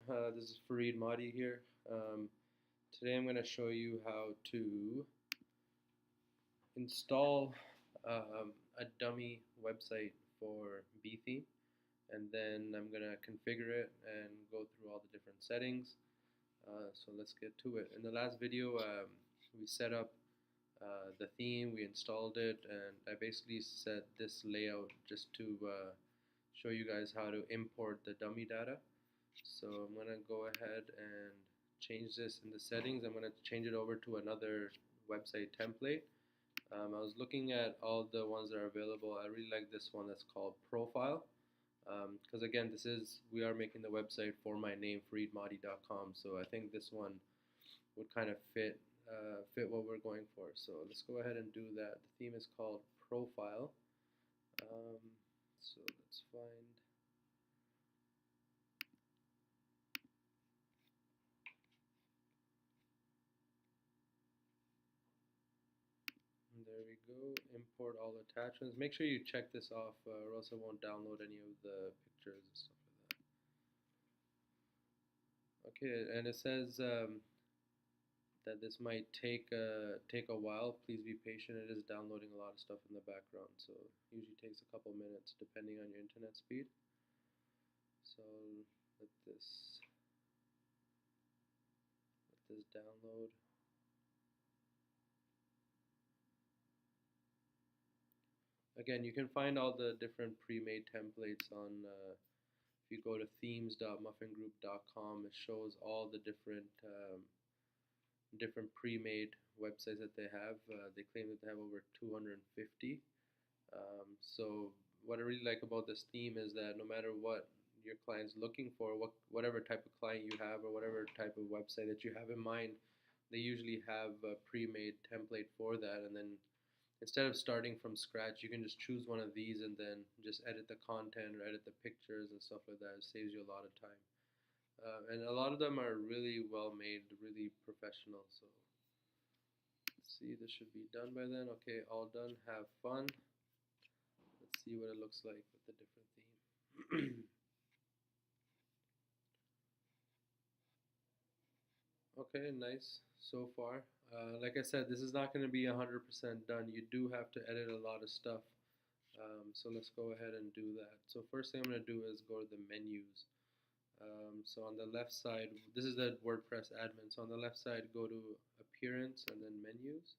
This is Mahdi here. Today I'm going to show you how to install a dummy website for BeTheme, and then I'm going to configure it and go through all the different settings. So let's get to it. In the last video, we set up the theme, we installed it, and I basically set this layout just to show you guys how to import the dummy data. So I'm going to go ahead and change this in the settings. I'm going to change it over to another website template. I was looking at all the ones that are available. I really like this one that's called Profile, because again, we are making the website for my name, freedmahdi.com. So I think this one would kind of fit what we're going for. So let's go ahead and do that. The theme is called Profile. So let's find. There we go. Import all attachments. Make sure you check this off, or else it won't download any of the pictures and stuff like that. Okay, and it says that this might take a while. Please be patient. It is downloading a lot of stuff in the background, so it usually takes a couple minutes depending on your internet speed. So let this download. Again, you can find all the different pre-made templates on, if you go to themes.muffingroup.com, it shows all the different pre-made websites that they have. They claim that they have over 250. So what I really like about this theme is that no matter what your client's looking for, whatever type of client you have or whatever type of website that you have in mind, they usually have a pre-made template for that, and then instead of starting from scratch, you can just choose one of these and then just edit the content or edit the pictures and stuff like that. It saves you a lot of time. And a lot of them are really well made, really professional. So let's see, this should be done by then. Okay, all done. Have fun. Let's see what it looks like with the different theme. Okay, nice so far. Like I said, this is not going to be 100% done. You do have to edit a lot of stuff. So let's go ahead and do that. So first thing I'm going to do is go to the menus. So on the left side, this is the WordPress admin. So on the left side, go to Appearance and then Menus.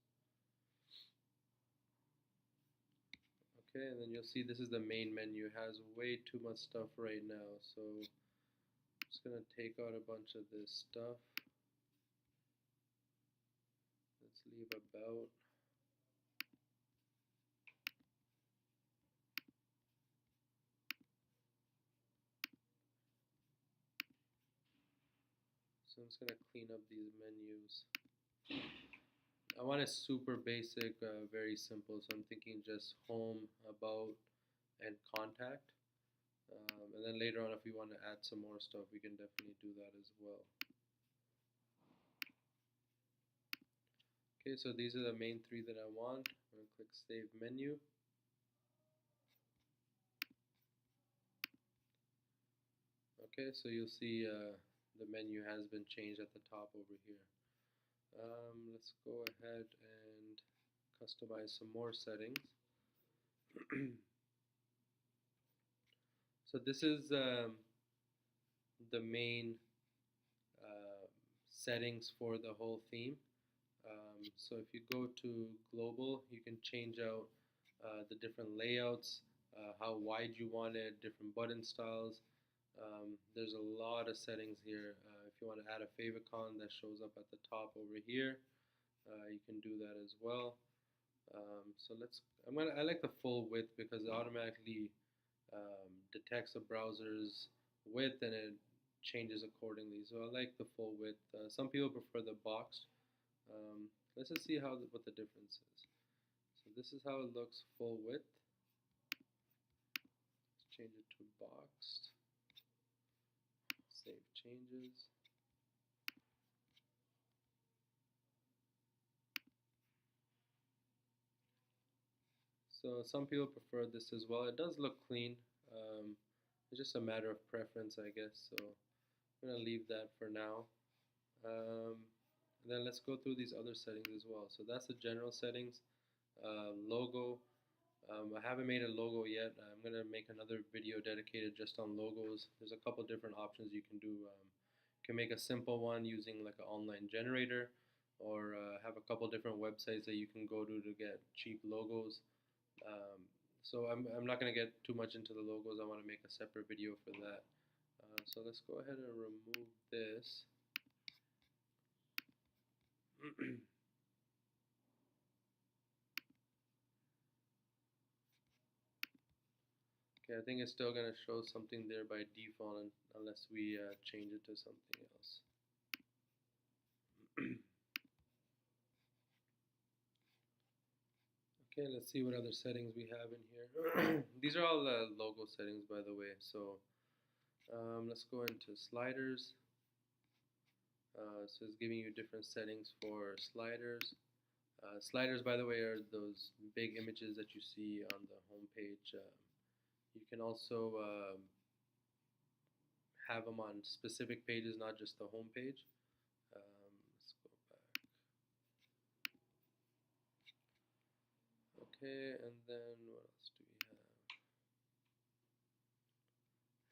Okay, and then you'll see this is the main menu. It has way too much stuff right now. So I'm just going to take out a bunch of this stuff. Let's leave about. So I'm just going to clean up these menus. I want it super basic, very simple. So I'm thinking just home, about, and contact. And then later on, if we want to add some more stuff, we can definitely do that as well. Okay, so these are the main three that I want. I'm going to click Save Menu. Okay, so you'll see the menu has been changed at the top over here. Let's go ahead and customize some more settings. So this is the main settings for the whole theme. So if you go to global, you can change out the different layouts, how wide you want it, different button styles. There's a lot of settings here. If you want to add a favicon, that shows up at the top over here. You can do that as well. So I like the full width because it automatically detects a browser's width and it changes accordingly. So I like the full width. Some people prefer the boxed. Let's just see what the difference is. So this is how it looks full width. Let's change it to boxed. Save changes. So some people prefer this as well. It does look clean. It's just a matter of preference, I guess. So I'm gonna leave that for now. Then let's go through these other settings as well. So that's the general settings. Logo. I haven't made a logo yet. I'm gonna make another video dedicated just on logos. There's a couple different options you can do. You can make a simple one using like an online generator, or have a couple different websites that you can go to get cheap logos. So I'm not gonna get too much into the logos. I want to make a separate video for that. So let's go ahead and remove this. Okay, I think it's still going to show something there by default unless we change it to something else. Okay, let's see what other settings we have in here. These are all logo settings, by the way. So let's go into sliders. So it's giving you different settings for sliders. Sliders, by the way, are those big images that you see on the home page. You can also have them on specific pages, not just the home page. Let's go back. Okay, and then what else do we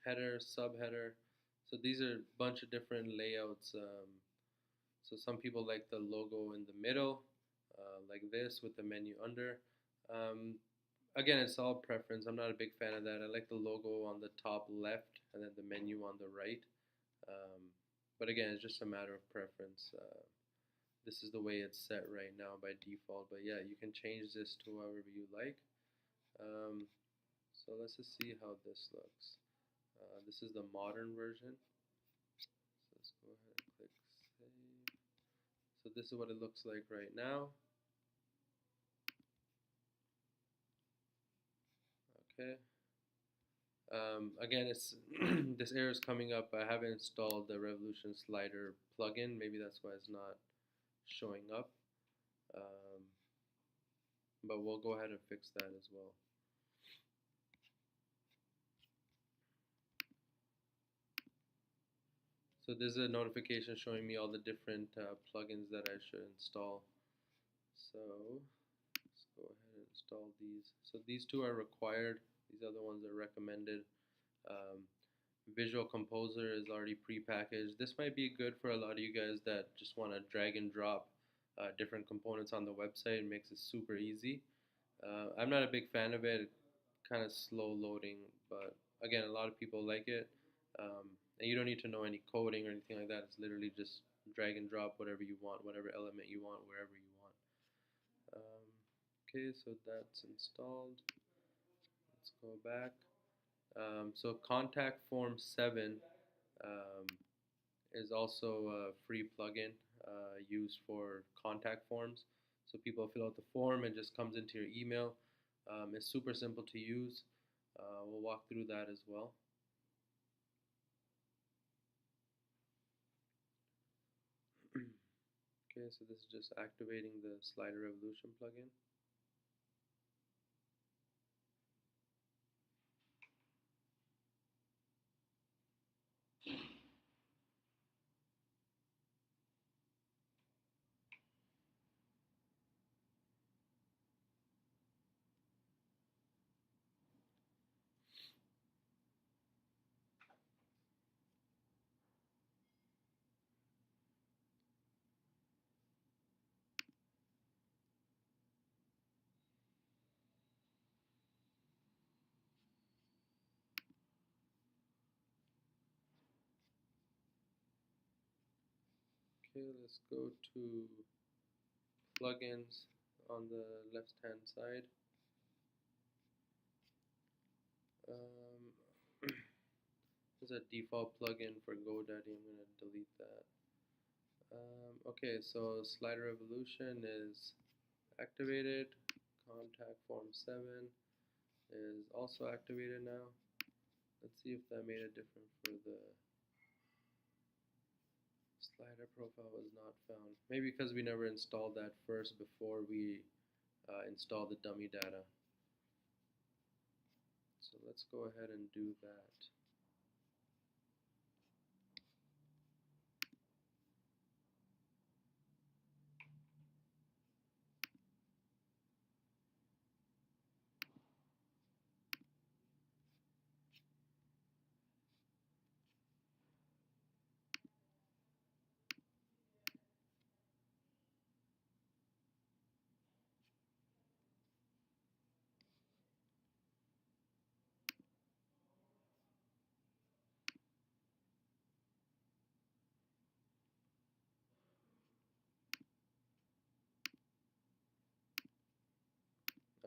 have? Header, subheader. So these are a bunch of different layouts. So some people like the logo in the middle, like this with the menu under. Again, it's all preference. I'm not a big fan of that. I like the logo on the top left and then the menu on the right. But again, it's just a matter of preference. This is the way it's set right now by default. But yeah, you can change this to however you like. So let's just see how this looks. This is the modern version. So let's go ahead and click save. So this is what it looks like right now. Okay. Again, it's this error is coming up. I haven't installed the Revolution Slider plugin. Maybe that's why it's not showing up. But we'll go ahead and fix that as well. So there's a notification showing me all the different plugins that I should install. So let's go ahead and install these. So these two are required. These other ones are recommended. Visual Composer is already pre-packaged. This might be good for a lot of you guys that just want to drag and drop different components on the website. It makes it super easy. I'm not a big fan of it. Kind of slow loading, but again, a lot of people like it. And you don't need to know any coding or anything like that. It's literally just drag and drop whatever you want, whatever element you want, wherever you want. Okay, so that's installed. Let's go back. So Contact Form 7 is also a free plugin used for contact forms. So people fill out the form, it just comes into your email. It's super simple to use. We'll walk through that as well. Okay, so this is just activating the Slider Revolution plugin. Okay, let's go to plugins on the left hand side. There's a default plugin for GoDaddy. I'm going to delete that. Okay, so Slider Revolution is activated. Contact Form 7 is also activated now. Let's see if that made a difference for the Slider profile was not found. Maybe because we never installed that first before we installed the dummy data. So let's go ahead and do that.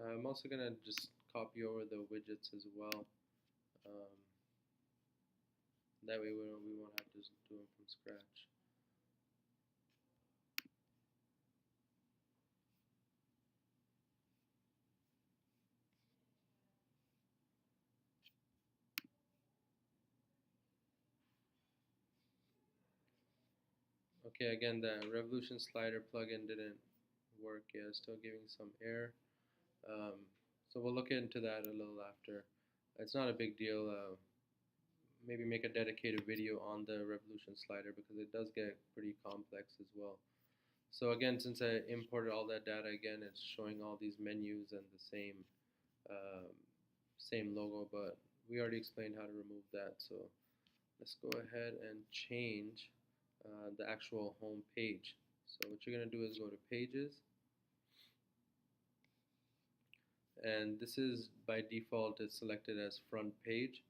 I'm also going to just copy over the widgets as well. Um, that way we won't have to do them from scratch. Okay, again, the Revolution slider plugin didn't work yet. It's still giving some error. So we'll look into that a little after. It's not a big deal. Maybe make a dedicated video on the Revolution slider because it does get pretty complex as well. So again, since I imported all that data again, it's showing all these menus and the um, same logo, but we already explained how to remove that. So let's go ahead and change the actual home page. So what you're going to do is go to Pages, and this is by default it's selected as front page.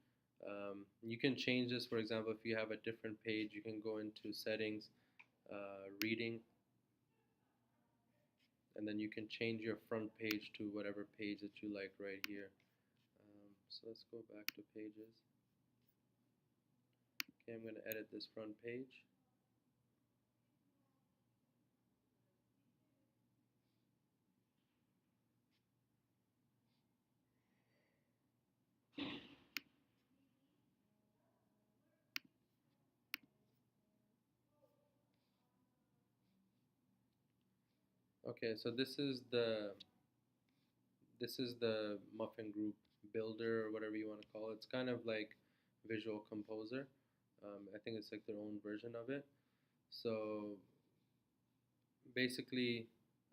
You can change this. For example, if you have a different page, you can go into Settings, Reading, and then you can change your front page to whatever page that you like right here. So let's go back to Pages. Okay, I'm going to edit this front page. Okay, so this is the Muffin Group builder, or whatever you want to call it. It's kind of like Visual Composer. I think it's like their own version of it. So basically,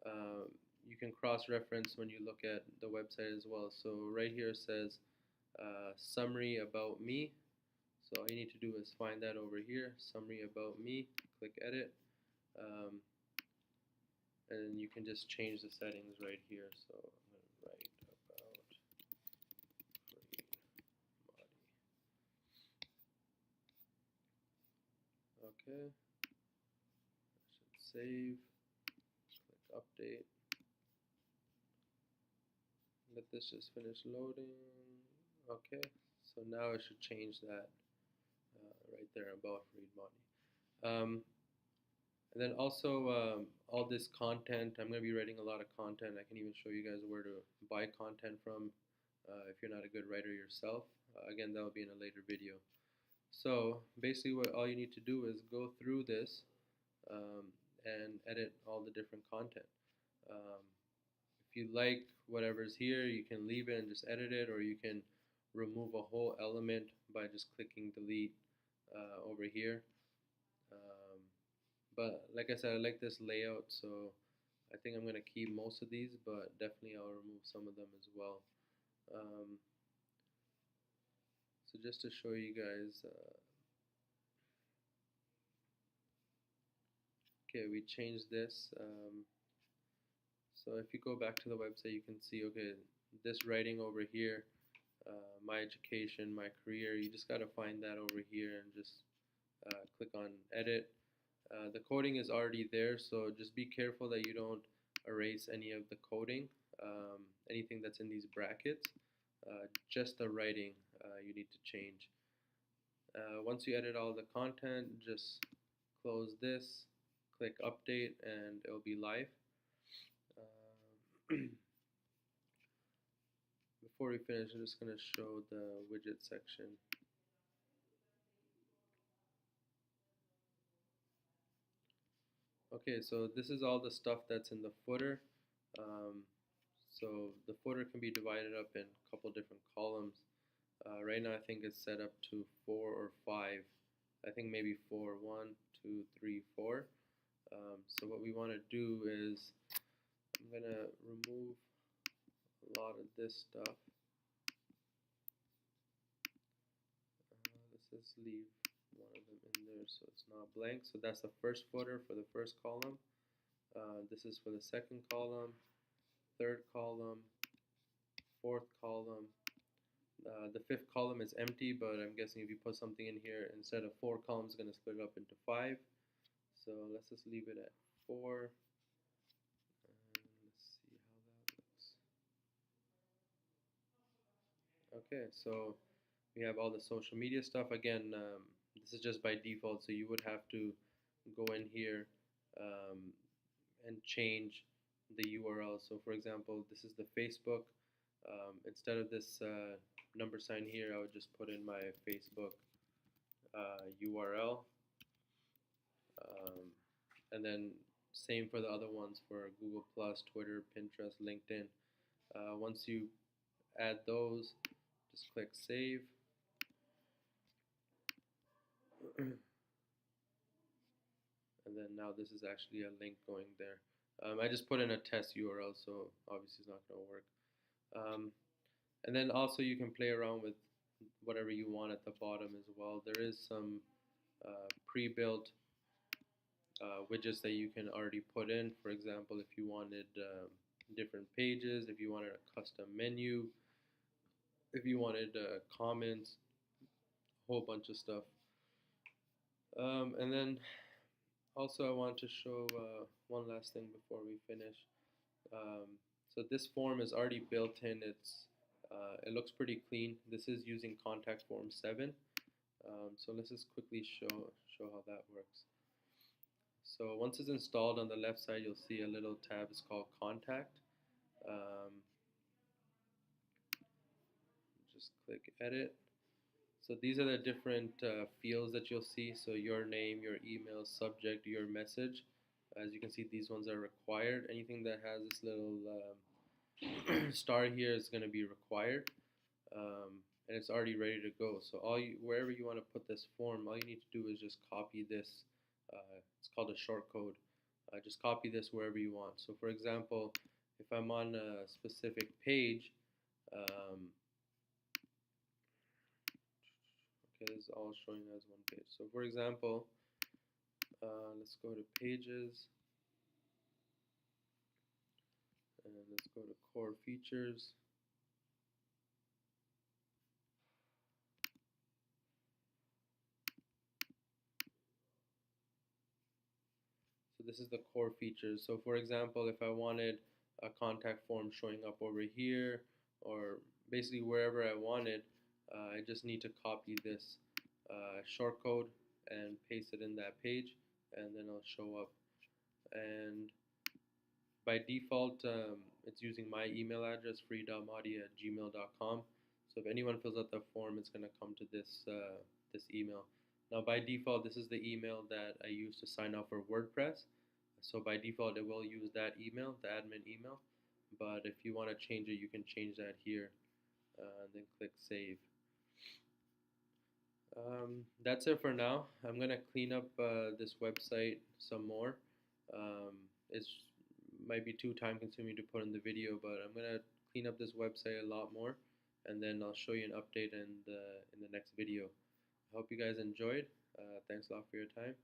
you can cross-reference when you look at the website as well. So right here it says Summary About Me. So all you need to do is find that over here, Summary About Me, click Edit, and you can just change the settings right here. So I'm going to write about Mahdi. Okay, I should save, click Update. Let this just finish loading. Okay, so now I should change that right there, about Farid Mahdi. And then also all this content, I'm going to be writing a lot of content. I can even show you guys where to buy content from if you're not a good writer yourself. Again, that will be in a later video. So basically what all you need to do is go through this and edit all the different content. If you like whatever's here, you can leave it and just edit it, or you can remove a whole element by just clicking delete over here. But like I said, I like this layout, so I think I'm going to keep most of these, but definitely I'll remove some of them as well. So just to show you guys, okay, we changed this. So if you go back to the website, you can see, okay, this writing over here, my education, my career, you just got to find that over here and just click on edit. The coding is already there, so just be careful that you don't erase any of the coding, anything that's in these brackets. Just the writing you need to change. Once you edit all the content, just close this, click update, and it'll be live. Before we finish, I'm just going to show the widget section. Okay, so this is all the stuff that's in the footer. So the footer can be divided up in a couple different columns. Right now I think it's set up to 4 or 5. I think maybe 4. 1, 2, 3, 4. So what we want to do is I'm going to remove a lot of this stuff. Let's just leave one of them in there so it's not blank. So that's the first footer for the first column. This is for the second column, third column, fourth column. The fifth column is empty, but I'm guessing if you put something in here, instead of 4 columns, it's going to split it up into 5. So let's just leave it at 4. And let's see how that looks. Okay, so we have all the social media stuff. Again, this is just by default, so you would have to go in here um, and change the URL. So for example, this is the Facebook. Instead of this number sign here, I would just put in my Facebook URL. And then same for the other ones for Google Plus, Twitter, Pinterest, LinkedIn. Once you add those, just click save. And then now this is actually a link going there. I just put in a test URL, so obviously it's not going to work. And then also you can play around with whatever you want at the bottom as well. There is some pre-built widgets that you can already put in. For example, if you wanted different pages, if you wanted a custom menu, if you wanted comments, a whole bunch of stuff. And then also I want to show one last thing before we finish. So this form is already built in. It looks pretty clean. This is using contact form 7. So let's just quickly show how that works. So once it's installed, on the left side you'll see a little tab. It's called contact. Just click edit. So these are the different fields that you'll see. So your name, your email, subject, your message. As you can see, these ones are required. Anything that has this little star here is going to be required, and it's already ready to go. So wherever you want to put this form, all you need to do is just copy this. It's called a short code. Just copy this wherever you want. So for example, if I'm on a specific page, okay, this is all showing as one page. So for example, let's go to pages, and let's go to core features. So this is the core features. So for example, if I wanted a contact form showing up over here, or basically wherever I wanted, I just need to copy this shortcode and paste it in that page, and then it'll show up. And by default, it's using my email address, free.mahdi@gmail.com. So if anyone fills out the form, it's going to come to this email. Now by default, this is the email that I use to sign up for WordPress. So by default, it will use that email, the admin email. But if you want to change it, you can change that here, and then click save. That's it for now. I'm gonna clean up this website some more. It might be too time consuming to put in the video, but I'm gonna clean up this website a lot more, and then I'll show you an update in the next video. I hope you guys enjoyed. Thanks a lot for your time.